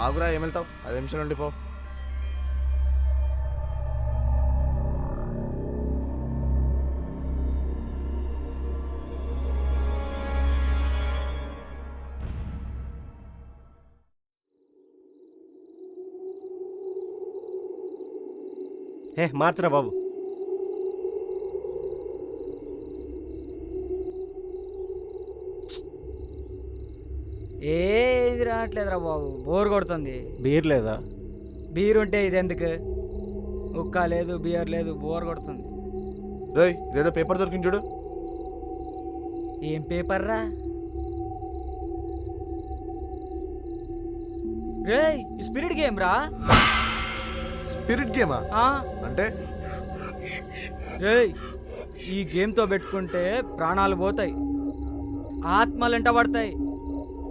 ఆగురా ఏం వెళ్తావు 5 నిమిషాలు ఉండిపో. మార్చరా బాబు. ఏది రావట్లేదురా బాబు, బోర్ కొడుతుంది. బీర్ లేదా? బీర్ ఉంటే ఇది ఎందుకు? ఉక్క లేదు, బియర్ లేదు, బోర్ కొడుతుంది. రేయ్ ఇదేదో పేపర్ దొరికింది చూడు. ఏం పేపర్ రా? రేయ్ స్పిరిట్ గేమ్ రా. స్పిరిట్ గేమా ఆ, అంటే? రేయ్ ఈ గేమ్తో పెట్టుకుంటే ప్రాణాలు పోతాయి, ఆత్మలు ఎంట పడతాయి.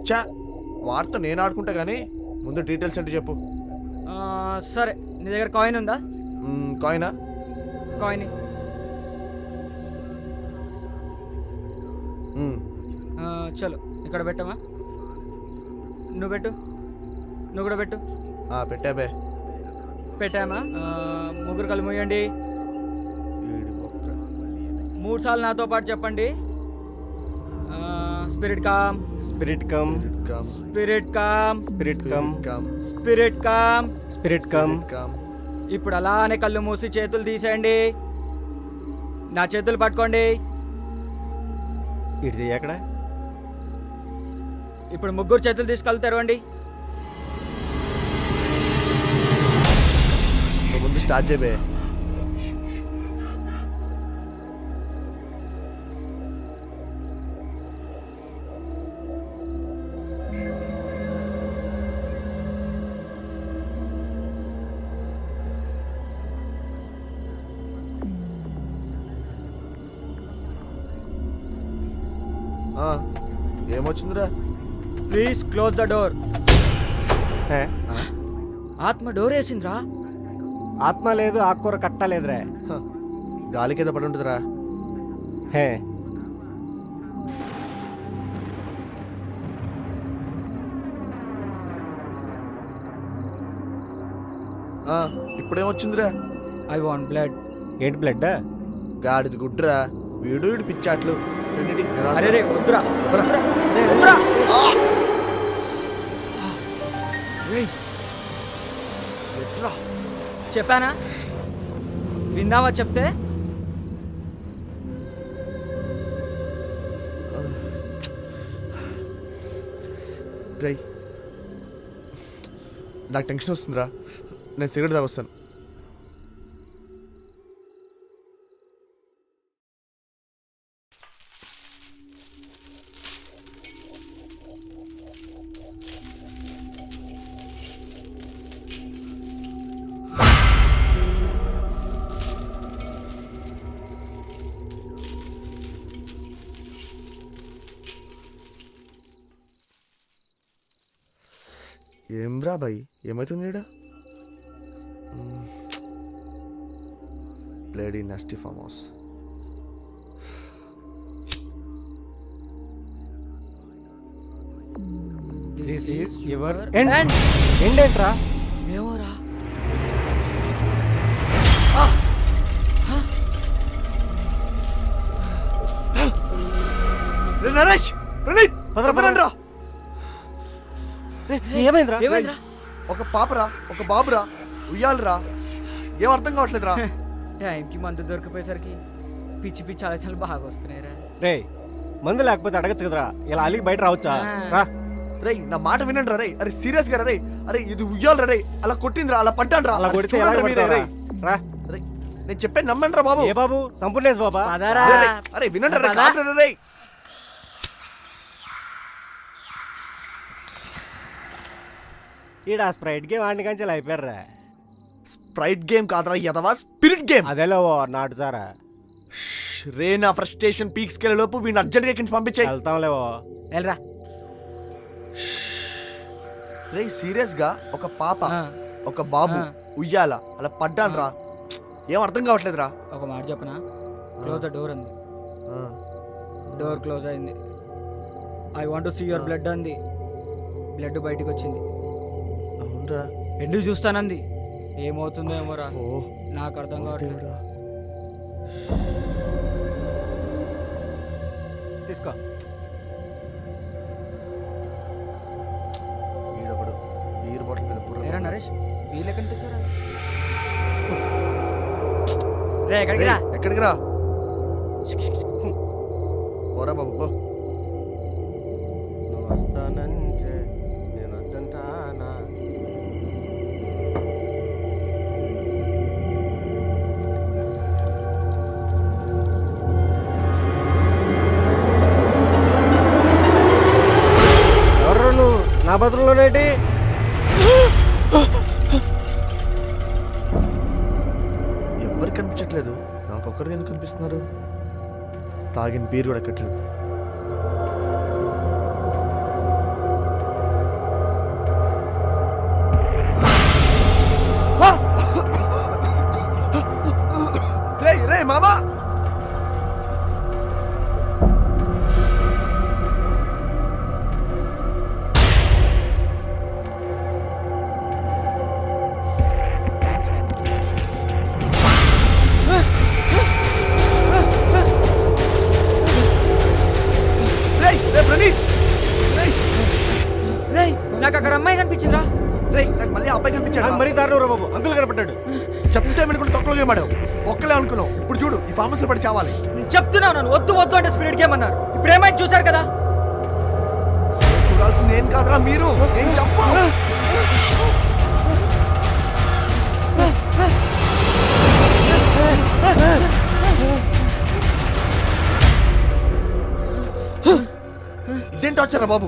చా వాటితో నేను ఆడుకుంటా కానీ ముందు డీటెయిల్స్ అంటే చెప్పు. సరే, నీ దగ్గర కాయిన్ ఉందా? కాయినా? కాయిన్ చలో ఇక్కడ పెట్టమా. నువ్వు పెట్టు, నువ్వు కూడా పెట్టు. పెట్టాబే. పెట్టామా? ముగ్గురు కళ్ళు మూయండి. 3 సార్లు నాతో పాటు చెప్పండి. Spirit calm, spirit come, spirit calm, spirit come, spirit calm, spirit come. ఇప్పుడు అలానే కళ్ళు మూసి చేతులు తీసేయండి. నా చేతులు పట్టుకోండి. ఇటు చెయ్యి అక్కడ. ఇప్పుడు ముగ్గురు చేతులు తీసి కళ్ళు తెరవండి. ముందు స్టార్ట్ చేయబే. ఏమొచ్చిందిరా? Please close the door. హే, ఆత్మ డోర్ వేసిందిరా. ఆత్మ లేదు, ఆకుకూర కట్ట లేదురా. గాలి కింద పడి ఉంటుందిరా. హే, ఇప్పుడేమొచ్చిందిరా? I want blood. ఏంటి బ్లడ్? గాడిది గుడ్రా. వీడు పిచ్చాట్లు. అరే రే వద్దురా, వద్దురా, వద్దురా. చెప్పానా? విన్నావా చెప్తే? రై నాకు టెన్షన్ వస్తుందిరా. నేను సిగరెట్ తాగొస్తాను. ఏం రా బాయ్, ఏమవుతుంది ఈడ? Bloody nasty farm house. This is your end. End ఏంట్రా? ఏమోరా. నరేష్, ప్రణీత్, పదరా. ఏమైందిరా? ఏమైందిరా? ఒక పాపరా, ఒక బాబురా, ఉయ్యాలరా. ఏం అర్థం కావట్లేదురా. టైంకి మందు దొరికిపోయేసరికి పిచ్చి పిచ్చి ఆలోచనలు బాగా వస్తున్నాయిరా. రే, మందు లేకపోతే అడగచ్చు కదరా. ఇలా అలిగి బయట రావచ్చా? రా. రే నా మాట వినండి రా. రే అరే సీరియస్ గా రే. అరే ఇది ఉయ్యాలరా. రే అలా కొట్టిందిరా, అలా పడ్డాను రా. అలా కొడితే ఎలా కొడతావురా? రా. రే నేను చెప్పేది నమ్మండి రా బాబు. ఏ బాబు? సంపూర్ణేష్ బాబా? పదరా. అరే వినండి రా. కాదురా రే. ఈడ స్ప్రైట్ గేమ్ ఆడిన కంచె అయిపోయారా. స్ప్రైట్ గేమ్ కాదురా యదవా, స్పిరిట్ గేమ్. అదేలో నాటు సారా. రే నా ఫ్రస్ట్రేషన్ పీక్స్ కెళ్ళే లోపు వీడిని అర్జెంట్ గా ఇక్కడి పంపించాయి. వెళ్తాంలేవో. వెళ్ళరా. రే సీరియస్ గా ఒక పాప, ఒక బాబు ఉయ్యాల అలా పడ్డాను రా. ఏం అర్థం కావట్లేదురా. ఒక మాట చెప్పనా? క్లోజ్ ద డోర్ అంది. డోర్ క్లోజ్ అయింది. I want to see your blood అంది. బ్లడ్ బయటికి వచ్చింది. ఏంట్రా ఎందుకు చూస్తానంది ఏమవుతుందో ఏమోరా ఓ నాకు అర్థం కావట్లేదు. దేవుడా. తీసుకో. ఈడొకడు బీర్ బాటిల్ మీద బుర్ర ఏరా నరేష్ వీళ్ళు ఎక్కడి నుంచి వచ్చారా? రే ఎక్కడికి రా. ఎక్కడికి రా పోరా బాబు పో. నువ్వు వస్తానంటే నేను వద్దంటానా? ఎవరు నువ్వు నా బతుకులోనేటి? ఎవరికి కనిపించట్లేదు, నాకు ఒక్కరికి ఎందుకు కనిపిస్తున్నారు? తాగిన బీర్ కూడా ఎక్కట్లేదు. రే రే మామా థ్యాంక్స్ మ్యాన్. రేయ్ రే ప్రణీత్ రేయ్ రేయ్ నాకు అక్కడ అమ్మాయి కనిపించిందిరా. రేయ్ నాకు మళ్ళీ ఆ అబ్బాయి కనిపించాడు. నాకు మరీ దారుణం రా బాబు, అంకుల్ కనపడ్డాడు. చెప్తే అనుకుంటే తొక్కలో చేయమాడావు, ఒక్కలే అనుకున్నావు. ఇప్పుడు చూడు ఈ ఫార్మసీలో పడి చావాలి. నేను చెప్తున్నాను నన్ను వద్దు వద్దు అంటే స్పిరిట్ గేమ్ అన్నారు. ఇప్పుడు ఏమైంది చూసారు కదా. చూడాల్సింది ఏం కాదురా మీరు, ఏం చెప్పు. ఇదేంటి వచ్చారా బాబు,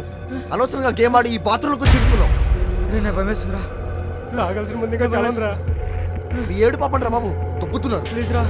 అనవసరంగా గేమ్ ఆడి ఈ బాత్రూంలోకి చిరుకున్నావు. రే నాకు భయమేస్తుందిరా. తాగాల్సిన ముందుగా చాలా ఉందిరా. మీ ఏడు పాపండి రా బాబు, తొక్కుతున్నారు. ప్లీజ్రా.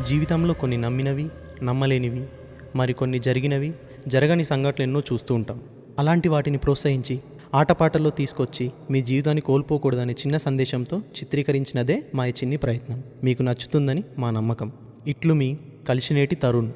జీవితంలో కొన్ని నమ్మినవి, నమ్మలేనివి, మరికొన్ని జరిగినవి, జరగని సంఘటనలు ఎన్నో చూస్తూ ఉంటాం. అలాంటి వాటిని ప్రోత్సహించి ఆటపాటల్లో తీసుకొచ్చి మీ జీవితాన్ని కోల్పోకూడదనే చిన్న సందేశంతో చిత్రీకరించినదే మా ఈ చిన్ని ప్రయత్నం. మీకు నచ్చుతుందని మా నమ్మకం. ఇట్లు మీ కలిసినేటి తరుణ్.